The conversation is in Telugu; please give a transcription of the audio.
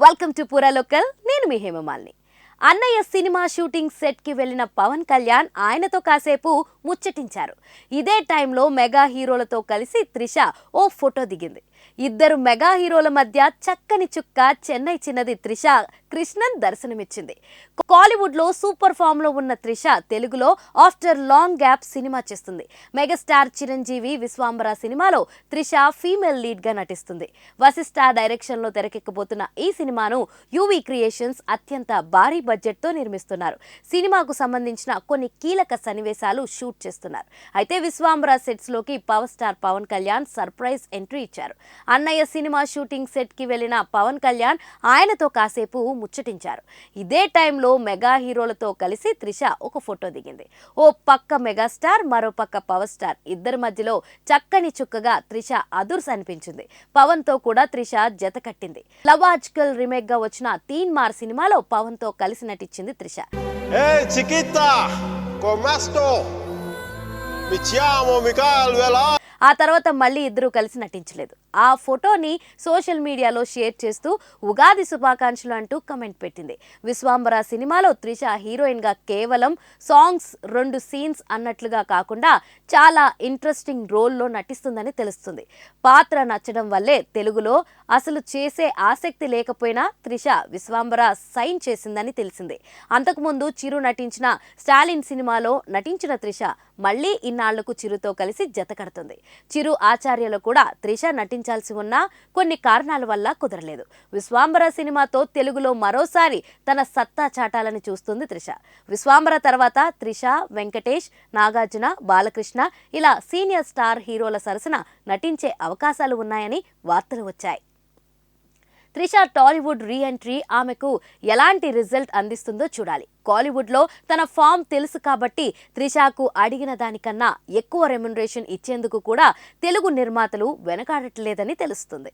వెల్కమ్ టు పూరా లోకల్. నేను మీ హేమమాలిని. అన్నయ్య సినిమా షూటింగ్ సెట్ కి వెళ్లిన పవన్ కళ్యాణ్ ఆయనతో కాసేపు ముచ్చటించారు. ఇదే టైంలో మెగా హీరోలతో కలిసి త్రిష ఓ ఫోటో దిగింది. ఇద్దరు మెగా హీరోల మధ్య చక్కని చుక్క చెన్నై చిన్నది త్రిష కృష్ణన్ దర్శనమిచ్చింది. కాలీవుడ్ లో సూపర్ ఫామ్ లో ఉన్న త్రిష తెలుగులో ఆఫ్టర్ లాంగ్ గ్యాప్ సినిమా చేస్తుంది. మెగాస్టార్ చిరంజీవి విశ్వాంబర సినిమాలో త్రిష ఫీమేల్ లీడ్ గా నటిస్తుంది. వశిష్ఠ డైరెక్షన్ లో తెరకెక్కబోతున్న ఈ సినిమాను యువి క్రియేషన్స్ అత్యంత భారీ బడ్జెట్ తో నిర్మిస్తున్నారు. సినిమాకు సంబంధించిన కొన్ని కీలక సన్నివేశాలు షూట్ చేస్తున్నారు. అయితే విశ్వాంబర సెట్స్ లోకి power star Pawan Kalyan surprise entry ఇచ్చారు. అన్నయ్య సినిమా షూటింగ్ సెట్ కి వెళ్లిన పవన్ కళ్యాణ్ ఆయనతో కాసేపు ముచ్చటించారు. ఇదే టైంలో మెగా హీరోలతో కలిసి త్రిష ఒక ఫోటో దిగింది. ఓ పక్క మెగాస్టార్, మరో పక్క పవర్ స్టార్ ఇద్దరి మధ్యలో చక్కని చుక్కగా త్రిష అదుర్స్ అనిపించింది. పవన్ తో కూడా త్రిష జత కట్టింది. లవాజ్కల్ రీమేక్ గా వచ్చిన తీన్ మార్ సినిమాలో పవన్ తో కలిసి నటించింది త్రిష. ఆ తర్వాత మళ్ళీ ఇద్దరు కలిసి నటించలేదు. ఆ ఫోటోని సోషల్ మీడియాలో షేర్ చేస్తూ ఉగాది శుభాకాంక్షలు అంటూ కమెంట్ పెట్టింది. విశ్వాంబర సినిమాలో త్రిష హీరోయిన్ గా కేవలం సాంగ్స్, 2 సీన్స్ అన్నట్లుగా కాకుండా చాలా ఇంట్రెస్టింగ్ రోల్లో నటిస్తుందని తెలుస్తుంది. పాత్ర నచ్చడం వల్లే తెలుగులో అసలు చేసే ఆసక్తి లేకపోయినా త్రిష విశ్వాంబర సైన్ చేసిందని తెలిసింది. అంతకుముందు చిరు నటించిన స్టాలిన్ సినిమాలో నటించిన త్రిష మళ్లీ ఇన్నాళ్లకు చిరుతో కలిసి జత కడుతుంది. చిరు ఆచార్యలో కూడా త్రిష నటించాల్సి ఉన్నా కొన్ని కారణాల వల్ల కుదరలేదు. విశ్వాంబర సినిమాతో తెలుగులో మరోసారి తన సత్తా చాటాలని చూస్తుంది త్రిష. విశ్వాంబర తర్వాత త్రిష, వెంకటేష్, నాగార్జున, బాలకృష్ణ ఇలా సీనియర్ స్టార్ హీరోల సరసన నటించే అవకాశాలు ఉన్నాయని వార్తలు వచ్చాయి. త్రిష టాలీవుడ్ రీ ఎంట్రీ ఆమెకు ఎలాంటి రిజల్ట్ అందిస్తుందో చూడాలి. కాలీవుడ్ లో తన ఫామ్ తెలుసు కాబట్టి త్రిషకు అడిగిన దానికన్నా ఎక్కువ రెమ్యునరేషన్ ఇచ్చేందుకు కూడా తెలుగు నిర్మాతలు వెనకాడట్లేదని తెలుస్తుంది.